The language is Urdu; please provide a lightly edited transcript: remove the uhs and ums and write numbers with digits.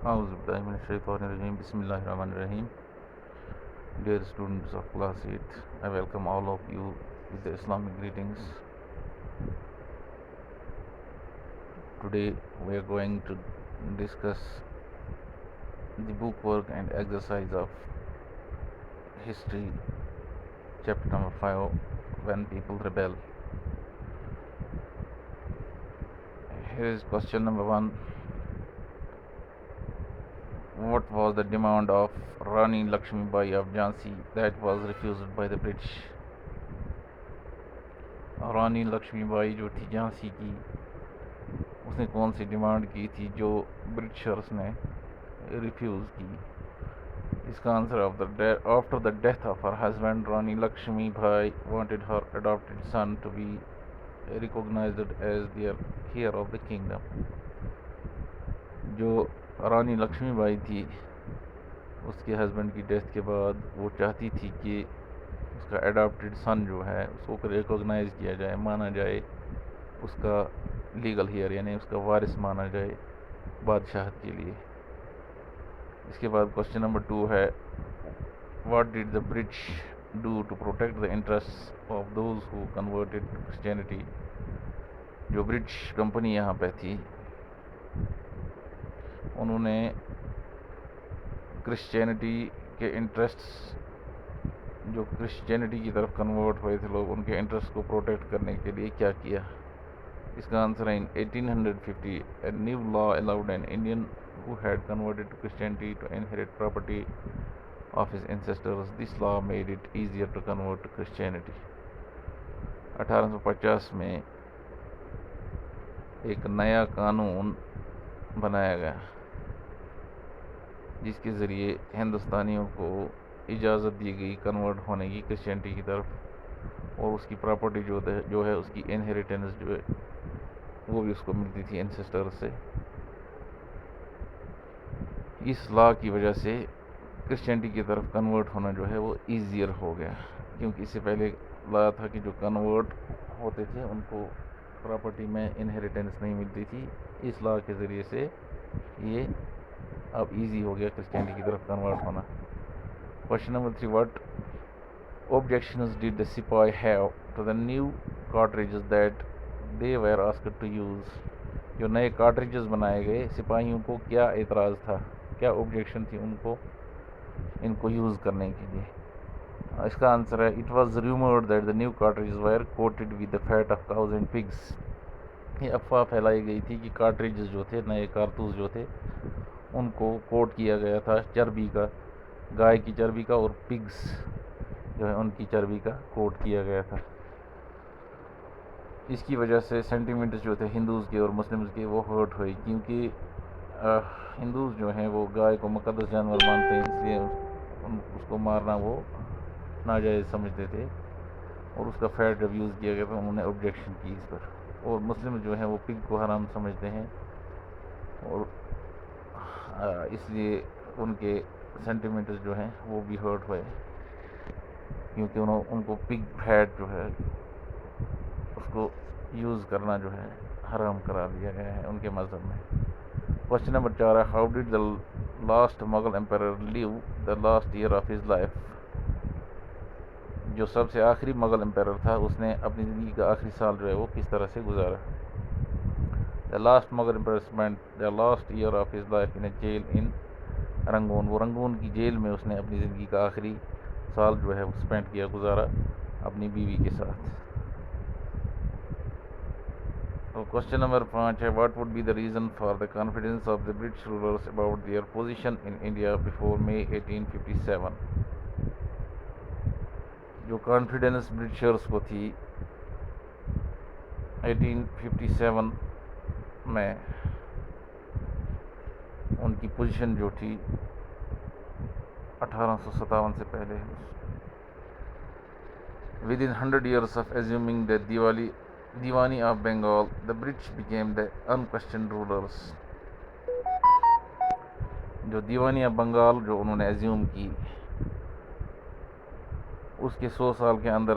أعوذ بالله من الشيطان الرجيم. بسم الله الرحمن الرحيم. Dear students of class 8, I welcome all of you with the Islamic greetings. Today we are going to discuss the book work and exercise of history, chapter number 5, When People Rebel. Here is question number 1. What was the demand of Rani Lakshmi Bai of Jhansi that was refused by the British? Rani Lakshmi Bai جو تھی جھانسی کی، اس نے کون سی ڈیمانڈ کی تھی جو برٹشرس نے ریفیوز کی؟ اس کا answer after the death of her husband Rani Lakshmi Bai wanted her adopted son to be recognised as their heir of the kingdom. جو رانی لکشمی بائی تھی، اس کے ہسبینڈ کی ڈیتھ کے بعد وہ چاہتی تھی کہ اس کا اڈاپٹیڈ سن جو ہے اس کو ریکوگنائز کیا جائے، مانا جائے، اس کا لیگل ہیئر یعنی اس کا وارث مانا جائے بادشاہت کے لیے. اس کے بعد کوشچن نمبر 2 ہے what did the British do to protect the interest of those who converted to Christianity. جو برٹش کمپنی یہاں پہ تھی، انہوں نے کرسچینٹی کے انٹرسٹس، جو کرسچینٹی کی طرف کنورٹ ہوئے تھے لوگ، ان کے انٹرسٹ کو پروٹیکٹ کرنے کے لیے کیا کیا؟ اس کا آنسر ہے 1850 a new law allowed an Indian who had converted to Christianity to inherit property of his ancestors. This law made it easier to convert to Christianity. 1850 میں ایک نیا قانون بنایا گیا جس کے ذریعے ہندوستانیوں کو اجازت دی گئی کنورٹ ہونے کی کرسچینٹی کی طرف، اور اس کی پراپرٹی جو ہے اس کی انہیریٹنس جو ہے وہ بھی اس کو ملتی تھی اینسسٹر سے. اس لا کی وجہ سے کرسچینٹی کی طرف کنورٹ ہونا جو ہے وہ ایزیئر ہو گیا، کیونکہ اس سے پہلے لا تھا کہ جو کنورٹ ہوتے تھے ان کو پراپرٹی میں انہیریٹنس نہیں ملتی تھی. اس لا کے ذریعے سے یہ اب ایزی ہو گیا کرسچینٹی کی طرف کنورٹ ہونا. Question number 3 what objections did the Sepoy have to the new cartridges that they were asked to use. جو نئے کارٹریجز بنائے گئے، سپاہیوں کو کیا اعتراض تھا، کیا آبجیکشن تھی ان کو یوز کرنے کے لیے؟ اس کا آنسر ہے it was rumored that the new cartridges were coated with the fat of cows and pigs. یہ افواہ پھیلائی گئی تھی کہ کارٹریجز جو تھے، نئے کارتوس جو تھے، ان کو کوٹ کیا گیا تھا چربی کا، گائے کی چربی کا، اور پگز جو ہے ان کی چربی کا کوٹ کیا گیا تھا. اس کی وجہ سے سینٹیمنٹس جو تھے ہندوز کے اور مسلمز کے وہ ہرٹ ہوئی، کیونکہ ہندوز جو ہیں وہ گائے کو مقدس جانور مانتے ہیں، اس لیے اس کو مارنا وہ ناجائز سمجھتے تھے، اور اس کا فیٹ جب یوز کیا گیا تو انہوں نے آبجیکشن کی اس پر. اور مسلم جو ہیں وہ پگ کو حرام سمجھتے ہیں، اور اس لیے ان کے سینٹیمنٹس جو ہیں وہ بھی ہرٹ ہوئے، کیونکہ ان کو پگ فیٹ جو ہے اس کو یوز کرنا جو ہے حرام قرار دیا گیا ہے ان کے مذہب میں. کوشچن نمبر 4 ہے how did the last Mughal emperor live the last year of his life. جو سب سے آخری مغل امپیرر تھا، اس نے اپنی زندگی کا آخری سال جو ہے وہ کس طرح سے گزارا؟ The last Mughal emperor spent the last year of his life in a jail in Rangoon. وہ رنگون کی جیل میں اس نے اپنی زندگی کا آخری سال جو ہے وہ اسپینڈ کیا، گزارا اپنی بیوی کے ساتھ. تو کوشچن نمبر 5 ہے what would be the reason for the confidence of the British rulers about their position in India before May 1857. جو کانفیڈنس برٹشرس کو تھی 1857 میں، ان کی پوزیشن جو تھی 1857 سے پہلے. Within 100 years of assuming the Diwani of Bengal, the British became the unquestioned rulers. جو دیوانی آف بنگال جو انہوں نے ایزیوم کی، اس کے 100 سال کے اندر